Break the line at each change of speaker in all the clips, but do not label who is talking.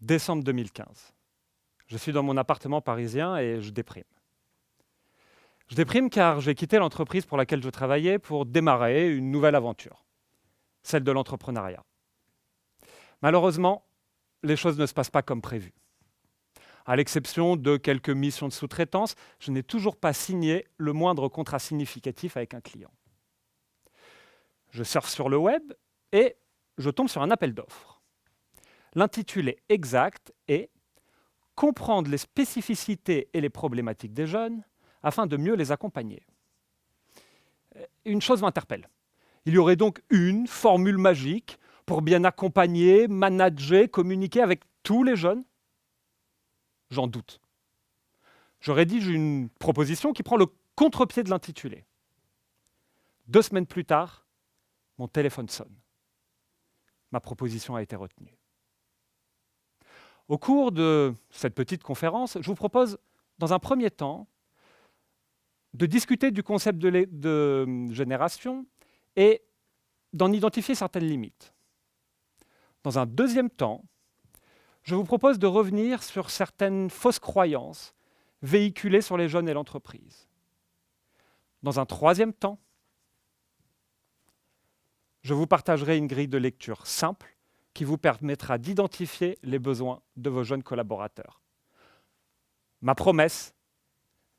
Décembre 2015. Je suis dans mon appartement parisien et je déprime. Je déprime car j'ai quitté l'entreprise pour laquelle je travaillais pour démarrer une nouvelle aventure, celle de l'entrepreneuriat. Malheureusement, les choses ne se passent pas comme prévu. À l'exception de quelques missions de sous-traitance, je n'ai toujours pas signé le moindre contrat significatif avec un client. Je surfe sur le web et je tombe sur un appel d'offres. L'intitulé exact est « Comprendre les spécificités et les problématiques des jeunes afin de mieux les accompagner ». Une chose m'interpelle. Il y aurait donc une formule magique pour bien accompagner, manager, communiquer avec tous les jeunes ? J'en doute. Je rédige une proposition qui prend le contre-pied de l'intitulé. 2 semaines plus tard, mon téléphone sonne. Ma proposition a été retenue. Au cours de cette petite conférence, je vous propose, dans un premier temps, de discuter du concept de génération et d'en identifier certaines limites. Dans un deuxième temps, je vous propose de revenir sur certaines fausses croyances véhiculées sur les jeunes et l'entreprise. Dans un troisième temps, je vous partagerai une grille de lecture simple qui vous permettra d'identifier les besoins de vos jeunes collaborateurs. Ma promesse,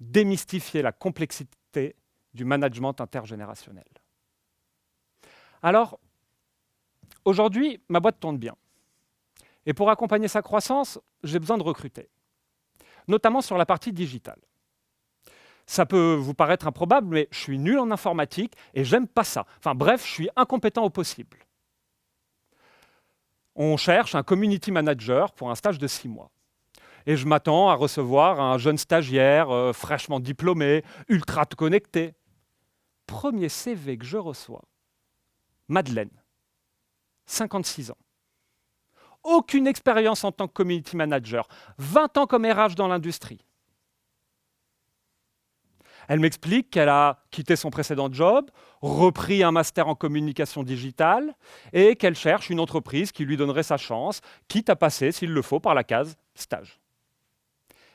démystifier la complexité du management intergénérationnel. Alors, aujourd'hui, ma boîte tourne bien. Et pour accompagner sa croissance, j'ai besoin de recruter, notamment sur la partie digitale. Ça peut vous paraître improbable, mais je suis nul en informatique et j'aime pas ça. Enfin bref, je suis incompétent au possible. On cherche un community manager pour un stage de 6 mois. Et je m'attends à recevoir un jeune stagiaire fraîchement diplômé, ultra connecté. Premier CV que je reçois, Madeleine, 56 ans. Aucune expérience en tant que community manager, 20 ans comme RH dans l'industrie. Elle m'explique qu'elle a quitté son précédent job, repris un master en communication digitale et qu'elle cherche une entreprise qui lui donnerait sa chance, quitte à passer, s'il le faut, par la case stage.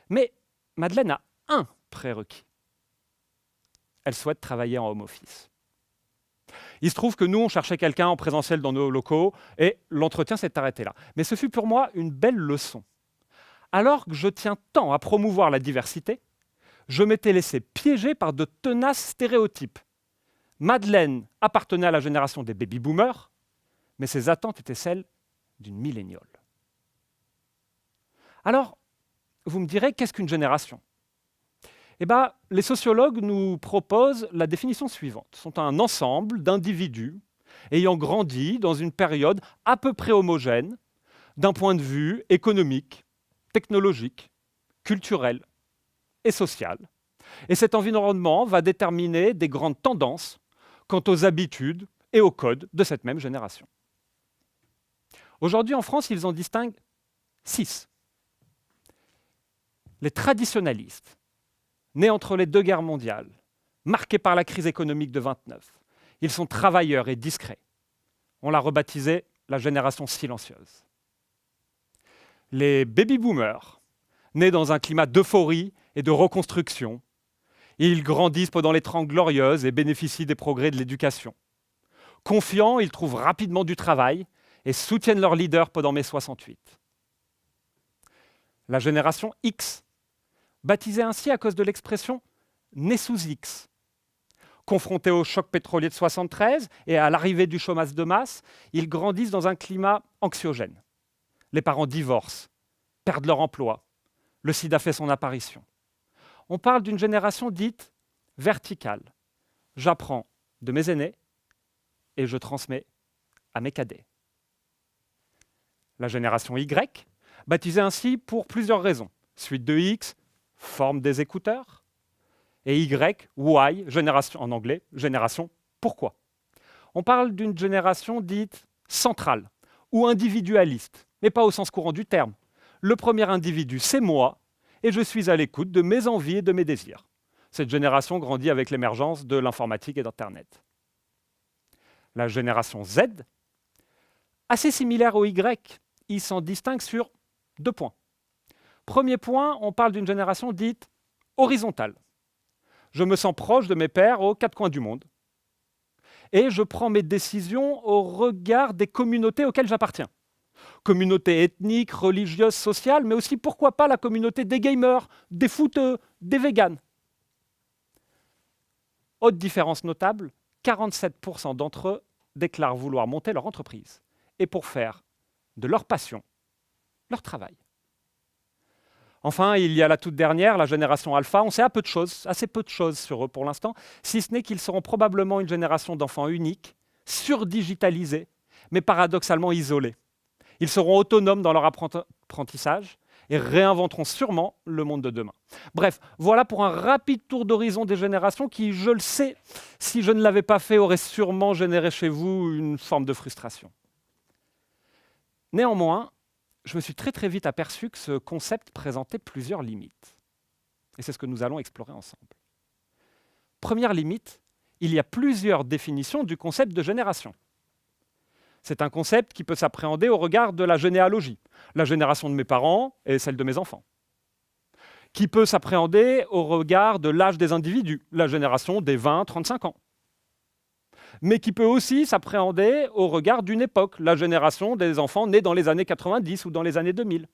Mais Madeleine a un prérequis. Elle souhaite travailler en home office. Il se trouve que nous, on cherchait quelqu'un en présentiel dans nos locaux et l'entretien s'est arrêté là. Mais ce fut pour moi une belle leçon. Alors que je tiens tant à promouvoir la diversité, je m'étais laissé piéger par de tenaces stéréotypes. Madeleine appartenait à la génération des baby-boomers, mais ses attentes étaient celles d'une milléniole. Alors, vous me direz, qu'est-ce qu'une génération ? Eh bien, les sociologues nous proposent la définition suivante. Ce sont un ensemble d'individus ayant grandi dans une période à peu près homogène d'un point de vue économique, technologique, culturel et social. Et cet environnement va déterminer des grandes tendances quant aux habitudes et aux codes de cette même génération. Aujourd'hui, en France, ils en distinguent 6. Les traditionalistes, nés entre les 2 guerres mondiales, marqués par la crise économique de 29. Ils sont travailleurs et discrets. On l'a rebaptisé la génération silencieuse. Les baby-boomers, nés dans un climat d'euphorie et de reconstruction, ils grandissent pendant les 30 glorieuses et bénéficient des progrès de l'éducation. Confiants, ils trouvent rapidement du travail et soutiennent leur leader pendant mai 68. La génération X, baptisée ainsi à cause de l'expression « né sous X ». Confrontés au choc pétrolier de 73 et à l'arrivée du chômage de masse, ils grandissent dans un climat anxiogène. Les parents divorcent, perdent leur emploi, le sida fait son apparition. On parle d'une génération dite verticale. J'apprends de mes aînés et je transmets à mes cadets. La génération Y, baptisée ainsi pour plusieurs raisons. Suite de X, forme des écouteurs. Et Y, génération en anglais, génération pourquoi. On parle d'une génération dite centrale ou individualiste, mais pas au sens courant du terme. Le premier individu, c'est moi, et je suis à l'écoute de mes envies et de mes désirs. Cette génération grandit avec l'émergence de l'informatique et d'Internet. La génération Z, assez similaire au Y, il s'en distingue sur 2 points. Premier point, on parle d'une génération dite horizontale. Je me sens proche de mes pairs aux 4 coins du monde. Et je prends mes décisions au regard des communautés auxquelles j'appartiens. Communauté ethnique, religieuse, sociale, mais aussi, pourquoi pas, la communauté des gamers, des footeux, des véganes. Autre différence notable, 47% d'entre eux déclarent vouloir monter leur entreprise et pour faire de leur passion leur travail. Enfin, il y a la toute dernière, la génération alpha. On sait assez peu de choses sur eux pour l'instant, si ce n'est qu'ils seront probablement une génération d'enfants uniques, surdigitalisés, mais paradoxalement isolés. Ils seront autonomes dans leur apprentissage et réinventeront sûrement le monde de demain. Bref, voilà pour un rapide tour d'horizon des générations qui, je le sais, si je ne l'avais pas fait, aurait sûrement généré chez vous une forme de frustration. Néanmoins, je me suis très vite aperçu que ce concept présentait plusieurs limites. Et c'est ce que nous allons explorer ensemble. Première limite, il y a plusieurs définitions du concept de génération. C'est un concept qui peut s'appréhender au regard de la généalogie, la génération de mes parents et celle de mes enfants. Qui peut s'appréhender au regard de l'âge des individus, la génération des 20-35 ans. Mais qui peut aussi s'appréhender au regard d'une époque, la génération des enfants nés dans les années 90 ou dans les années 2000.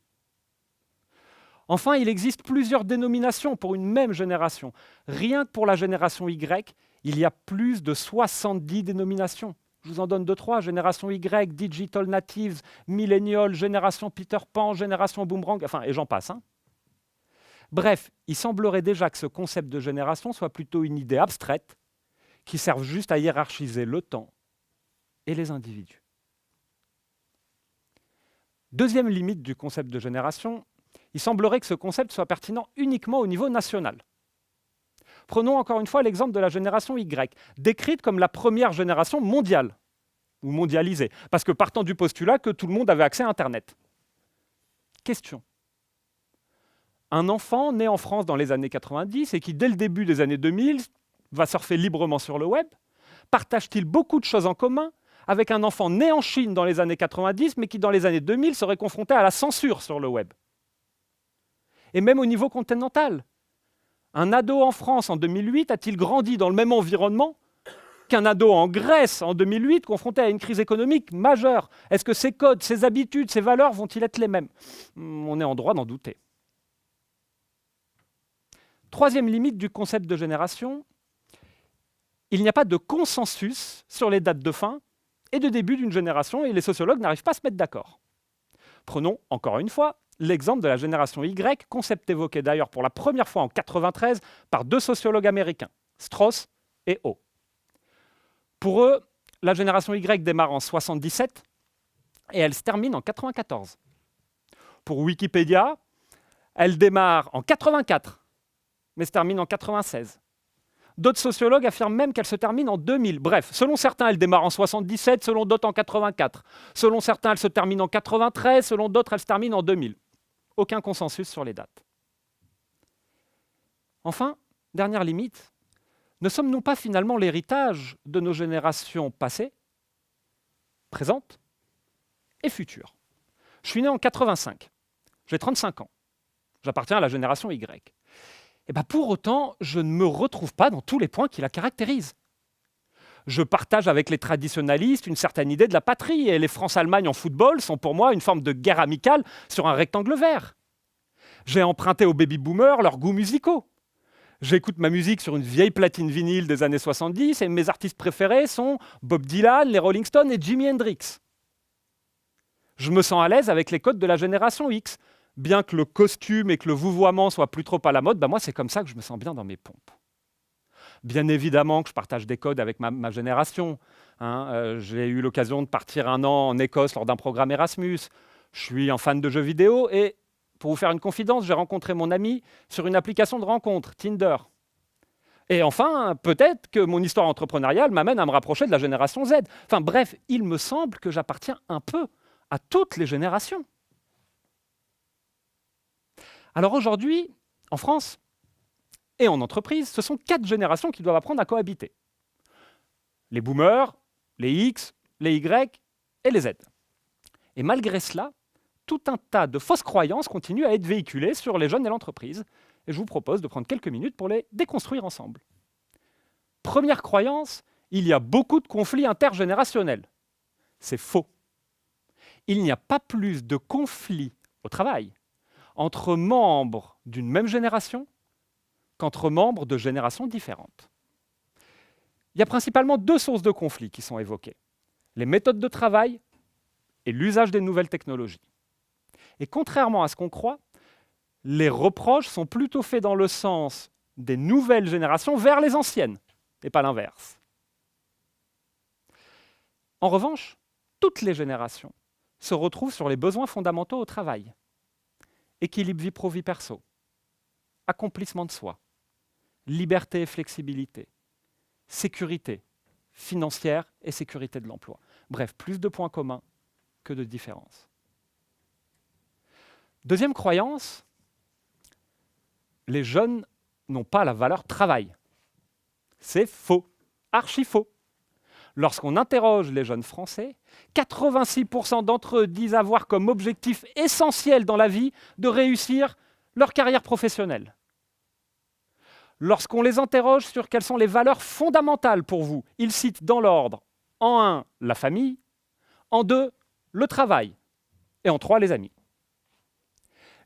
Enfin, il existe plusieurs dénominations pour une même génération. Rien que pour la génération Y, il y a plus de 70 dénominations. Je vous en donne 2-3, génération Y, Digital Natives, Millennial, génération Peter Pan, génération Boomerang, enfin, et j'en passe. Bref, il semblerait déjà que ce concept de génération soit plutôt une idée abstraite, qui servent juste à hiérarchiser le temps et les individus. Deuxième limite du concept de génération, il semblerait que ce concept soit pertinent uniquement au niveau national. Prenons encore une fois l'exemple de la génération Y, décrite comme la première génération mondiale, ou mondialisée, parce que partant du postulat que tout le monde avait accès à Internet. Question. Un enfant né en France dans les années 90 et qui, dès le début des années 2000, va surfer librement sur le web, partage-t-il beaucoup de choses en commun avec un enfant né en Chine dans les années 90, mais qui dans les années 2000 serait confronté à la censure sur le web? Et même au niveau continental, un ado en France en 2008 a-t-il grandi dans le même environnement qu'un ado en Grèce en 2008 confronté à une crise économique majeure? Est-ce que ses codes, ses habitudes, ses valeurs vont-ils être les mêmes? On est en droit d'en douter. Troisième limite du concept de génération, il n'y a pas de consensus sur les dates de fin et de début d'une génération et les sociologues n'arrivent pas à se mettre d'accord. Prenons encore une fois l'exemple de la génération Y, concept évoqué d'ailleurs pour la première fois en 1993 par 2 sociologues américains, Strauss et O. Pour eux, la génération Y démarre en 1977 et elle se termine en 1994. Pour Wikipédia, elle démarre en 1984, mais se termine en 1996. D'autres sociologues affirment même qu'elle se termine en 2000. Bref, selon certains, elle démarre en 1977, selon d'autres en 1984. Selon certains, elle se termine en 1993, selon d'autres, elle se termine en 2000. Aucun consensus sur les dates. Enfin, dernière limite, ne sommes-nous pas finalement l'héritage de nos générations passées, présentes et futures? Je suis né en 85, j'ai 35 ans, j'appartiens à la génération Y. Et pour autant, je ne me retrouve pas dans tous les points qui la caractérisent. Je partage avec les traditionalistes une certaine idée de la patrie, et les France-Allemagne en football sont pour moi une forme de guerre amicale sur un rectangle vert. J'ai emprunté aux baby-boomers leurs goûts musicaux. J'écoute ma musique sur une vieille platine vinyle des années 70, et mes artistes préférés sont Bob Dylan, les Rolling Stones et Jimi Hendrix. Je me sens à l'aise avec les codes de la génération X. Bien que le costume et que le vouvoiement soient plus trop à la mode, moi c'est comme ça que je me sens bien dans mes pompes. Bien évidemment que je partage des codes avec ma génération. J'ai eu l'occasion de partir 1 an en Écosse lors d'un programme Erasmus. Je suis un fan de jeux vidéo et, pour vous faire une confidence, j'ai rencontré mon ami sur une application de rencontre, Tinder. Et enfin, peut-être que mon histoire entrepreneuriale m'amène à me rapprocher de la génération Z. Enfin bref, il me semble que j'appartiens un peu à toutes les générations. Alors aujourd'hui, en France et en entreprise, ce sont 4 générations qui doivent apprendre à cohabiter. Les boomers, les X, les Y et les Z. Et malgré cela, tout un tas de fausses croyances continuent à être véhiculées sur les jeunes et l'entreprise. Et je vous propose de prendre quelques minutes pour les déconstruire ensemble. Première croyance, il y a beaucoup de conflits intergénérationnels. C'est faux. Il n'y a pas plus de conflits au travail entre membres d'une même génération qu'entre membres de générations différentes. Il y a principalement deux sources de conflits qui sont évoquées: les méthodes de travail et l'usage des nouvelles technologies. Et contrairement à ce qu'on croit, les reproches sont plutôt faits dans le sens des nouvelles générations vers les anciennes, et pas l'inverse. En revanche, toutes les générations se retrouvent sur les besoins fondamentaux au travail. Équilibre vie pro-vie perso, accomplissement de soi, liberté et flexibilité, sécurité financière et sécurité de l'emploi. Bref, plus de points communs que de différences. Deuxième croyance, les jeunes n'ont pas la valeur travail. C'est faux, archi faux. Lorsqu'on interroge les jeunes Français, 86% d'entre eux disent avoir comme objectif essentiel dans la vie de réussir leur carrière professionnelle. Lorsqu'on les interroge sur quelles sont les valeurs fondamentales pour vous, ils citent dans l'ordre, en 1, la famille, en 2, le travail, et en 3, les amis.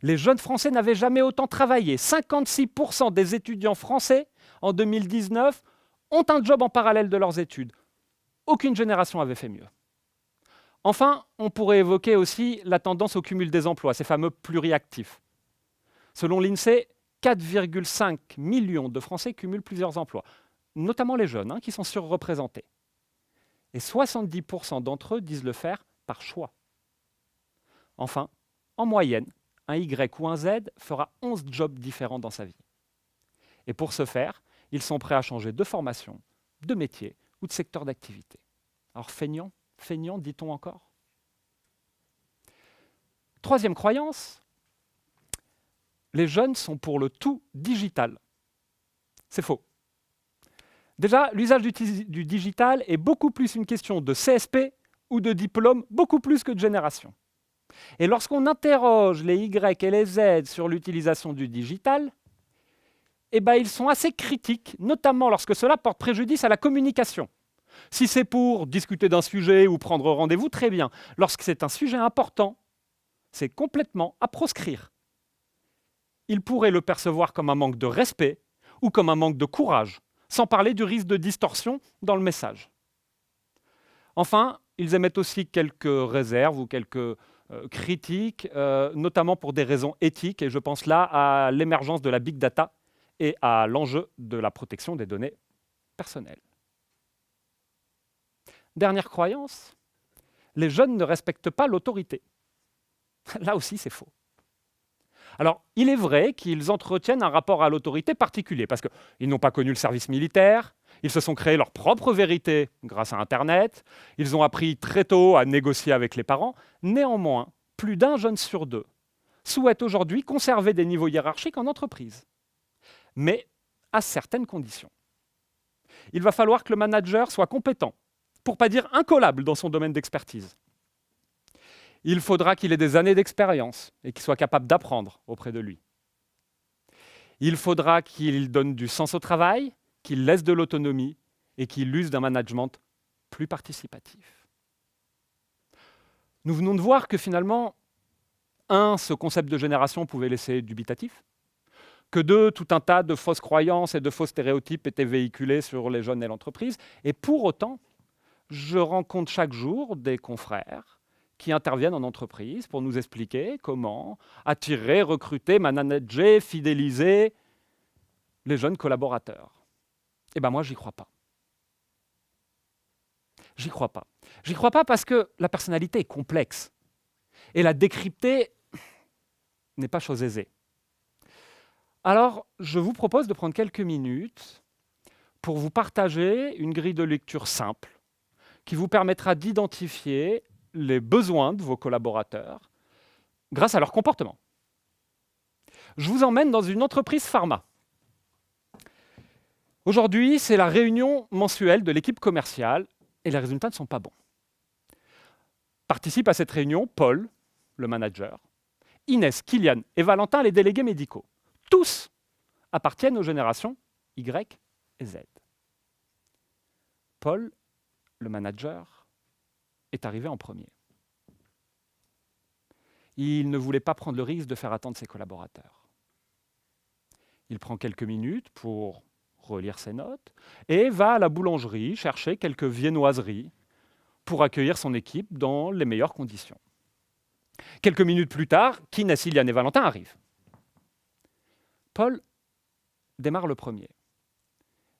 Les jeunes Français n'avaient jamais autant travaillé. 56% des étudiants français, en 2019, ont un job en parallèle de leurs études. Aucune génération avait fait mieux. Enfin, on pourrait évoquer aussi la tendance au cumul des emplois, ces fameux pluriactifs. Selon l'INSEE, 4,5 millions de Français cumulent plusieurs emplois, notamment les jeunes, qui sont surreprésentés. Et 70% d'entre eux disent le faire par choix. Enfin, en moyenne, un Y ou un Z fera 11 jobs différents dans sa vie. Et pour ce faire, ils sont prêts à changer de formation, de métier ou de secteur d'activité. Alors feignant, dit-on encore. Troisième croyance, les jeunes sont pour le tout digital. C'est faux. Déjà, l'usage du digital est beaucoup plus une question de CSP ou de diplôme, beaucoup plus que de génération. Et lorsqu'on interroge les Y et les Z sur l'utilisation du digital, ils sont assez critiques, notamment lorsque cela porte préjudice à la communication. Si c'est pour discuter d'un sujet ou prendre rendez-vous, très bien. Lorsque c'est un sujet important, c'est complètement à proscrire. Ils pourraient le percevoir comme un manque de respect ou comme un manque de courage, sans parler du risque de distorsion dans le message. Enfin, ils émettent aussi quelques réserves ou quelques critiques, notamment pour des raisons éthiques, et je pense là à l'émergence de la big data et à l'enjeu de la protection des données personnelles. Dernière croyance, les jeunes ne respectent pas l'autorité. Là aussi, c'est faux. Alors, il est vrai qu'ils entretiennent un rapport à l'autorité particulier, parce qu'ils n'ont pas connu le service militaire, ils se sont créés leur propre vérité grâce à Internet, ils ont appris très tôt à négocier avec les parents. Néanmoins, plus d'un jeune sur deux souhaite aujourd'hui conserver des niveaux hiérarchiques en entreprise, mais à certaines conditions. Il va falloir que le manager soit compétent, pour ne pas dire incollable dans son domaine d'expertise. Il faudra qu'il ait des années d'expérience et qu'il soit capable d'apprendre auprès de lui. Il faudra qu'il donne du sens au travail, qu'il laisse de l'autonomie et qu'il use d'un management plus participatif. Nous venons de voir que finalement, 1, ce concept de génération pouvait laisser dubitatif, que 2, tout un tas de fausses croyances et de faux stéréotypes étaient véhiculés sur les jeunes et l'entreprise, et pour autant, je rencontre chaque jour des confrères qui interviennent en entreprise pour nous expliquer comment attirer, recruter, manager, fidéliser les jeunes collaborateurs. Moi, j'y crois pas. J'y crois pas. J'y crois pas parce que la personnalité est complexe. Et la décrypter n'est pas chose aisée. Alors, je vous propose de prendre quelques minutes pour vous partager une grille de lecture simple qui vous permettra d'identifier les besoins de vos collaborateurs grâce à leur comportement. Je vous emmène dans une entreprise pharma. Aujourd'hui, c'est la réunion mensuelle de l'équipe commerciale et les résultats ne sont pas bons. Participe à cette réunion Paul, le manager, Inès, Kylian et Valentin, les délégués médicaux. Tous appartiennent aux générations Y et Z. Paul, le manager, est arrivé en premier. Il ne voulait pas prendre le risque de faire attendre ses collaborateurs. Il prend quelques minutes pour relire ses notes et va à la boulangerie chercher quelques viennoiseries pour accueillir son équipe dans les meilleures conditions. Quelques minutes plus tard, Inès, Kylian et Valentin arrivent. Paul démarre le premier.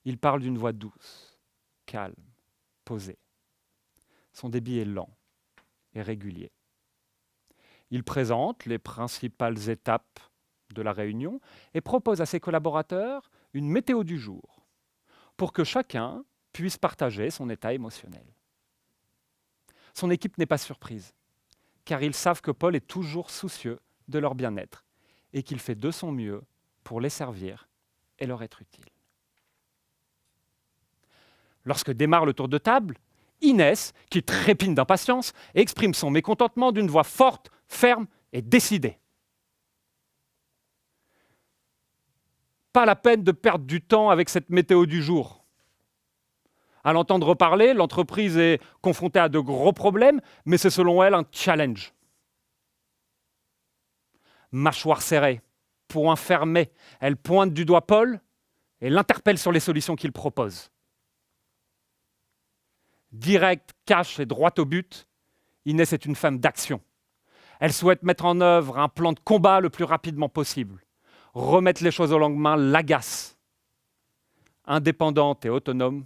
Il parle d'une voix douce, calme, posée. Son débit est lent et régulier. Il présente les principales étapes de la réunion et propose à ses collaborateurs une météo du jour pour que chacun puisse partager son état émotionnel. Son équipe n'est pas surprise, car ils savent que Paul est toujours soucieux de leur bien-être et qu'il fait de son mieux pour les servir et leur être utile. Lorsque démarre le tour de table, Inès, qui trépigne d'impatience, exprime son mécontentement d'une voix forte, ferme et décidée. Pas la peine de perdre du temps avec cette météo du jour. À l'entendre parler, l'entreprise est confrontée à de gros problèmes, mais c'est selon elle un challenge. Mâchoire serrée, poing fermé, elle pointe du doigt Paul et l'interpelle sur les solutions qu'il propose. Directe, cash et droite au but, Inès est une femme d'action. Elle souhaite mettre en œuvre un plan de combat le plus rapidement possible. Remettre les choses au lendemain l'agace. Indépendante et autonome,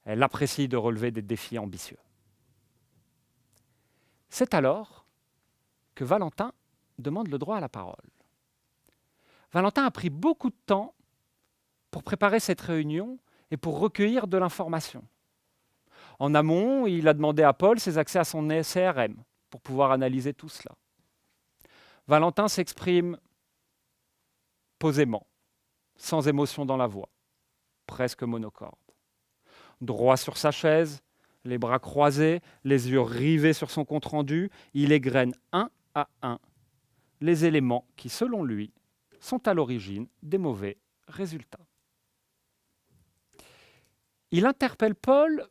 elle apprécie de relever des défis ambitieux. C'est alors que Valentin demande le droit à la parole. Valentin a pris beaucoup de temps pour préparer cette réunion et pour recueillir de l'information. En amont, il a demandé à Paul ses accès à son CRM pour pouvoir analyser tout cela. Valentin s'exprime posément, sans émotion dans la voix, presque monocorde. Droit sur sa chaise, les bras croisés, les yeux rivés sur son compte-rendu, il égrène un à un les éléments qui, selon lui, sont à l'origine des mauvais résultats. Il interpelle Paul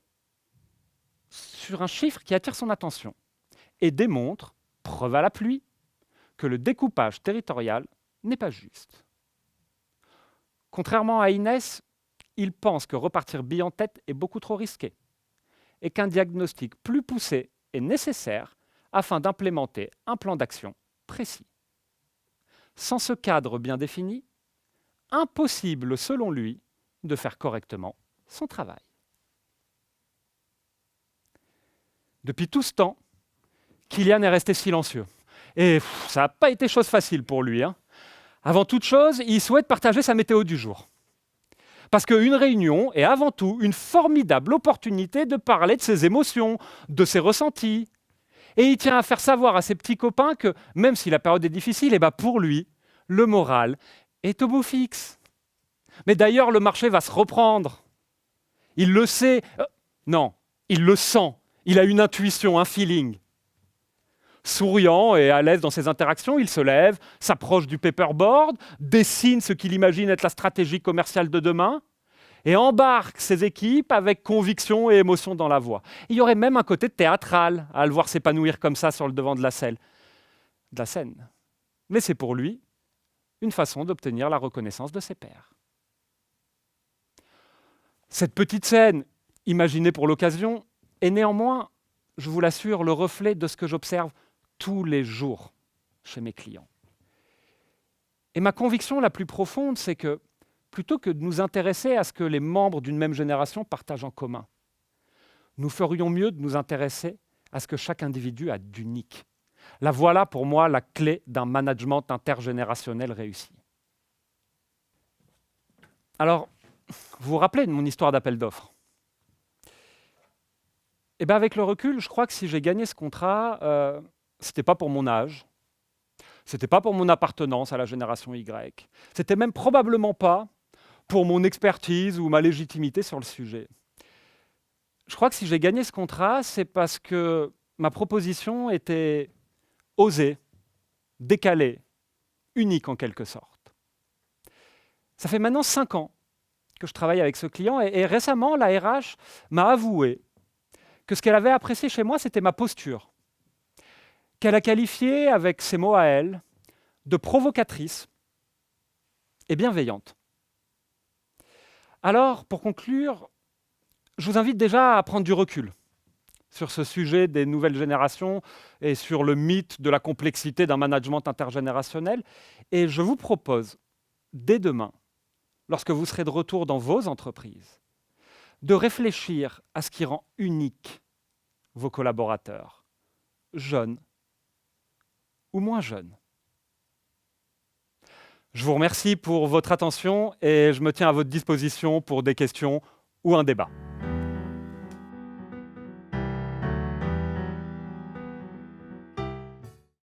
sur un chiffre qui attire son attention et démontre, preuve à la pluie, que le découpage territorial n'est pas juste. Contrairement à Inès, il pense que repartir bille en tête est beaucoup trop risqué et qu'un diagnostic plus poussé est nécessaire afin d'implémenter un plan d'action précis. Sans ce cadre bien défini, impossible selon lui de faire correctement son travail. Depuis tout ce temps, Kylian est resté silencieux. Et ça n'a pas été chose facile pour lui. Avant toute chose, il souhaite partager sa météo du jour. Parce qu'une réunion est avant tout une formidable opportunité de parler de ses émotions, de ses ressentis. Et il tient à faire savoir à ses petits copains que, même si la période est difficile, pour lui, le moral est au beau fixe. Mais d'ailleurs, le marché va se reprendre. Il le sait. Non, il le sent. Il a une intuition, un feeling. Souriant et à l'aise dans ses interactions, il se lève, s'approche du paperboard, dessine ce qu'il imagine être la stratégie commerciale de demain et embarque ses équipes avec conviction et émotion dans la voix. Il y aurait même un côté théâtral à le voir s'épanouir comme ça sur le devant de la scène. Mais c'est pour lui une façon d'obtenir la reconnaissance de ses pairs. Cette petite scène, imaginée pour l'occasion, est néanmoins, je vous l'assure, le reflet de ce que j'observe tous les jours chez mes clients. Et ma conviction la plus profonde, c'est que plutôt que de nous intéresser à ce que les membres d'une même génération partagent en commun, nous ferions mieux de nous intéresser à ce que chaque individu a d'unique. Là, voilà pour moi la clé d'un management intergénérationnel réussi. Alors, vous vous rappelez de mon histoire d'appel d'offres ? Avec le recul, je crois que si j'ai gagné ce contrat, ce n'était pas pour mon âge, ce n'était pas pour mon appartenance à la génération Y, c'était même probablement pas pour mon expertise ou ma légitimité sur le sujet. Je crois que si j'ai gagné ce contrat, c'est parce que ma proposition était osée, décalé, unique en quelque sorte. Ça fait maintenant 5 ans que je travaille avec ce client et récemment, la RH m'a avoué que ce qu'elle avait apprécié chez moi, c'était ma posture, qu'elle a qualifiée avec ses mots à elle de provocatrice et bienveillante. Alors, pour conclure, je vous invite déjà à prendre du recul sur ce sujet des nouvelles générations et sur le mythe de la complexité d'un management intergénérationnel. Et je vous propose, dès demain, lorsque vous serez de retour dans vos entreprises, de réfléchir à ce qui rend unique vos collaborateurs, jeunes ou moins jeunes. Je vous remercie pour votre attention et je me tiens à votre disposition pour des questions ou un débat.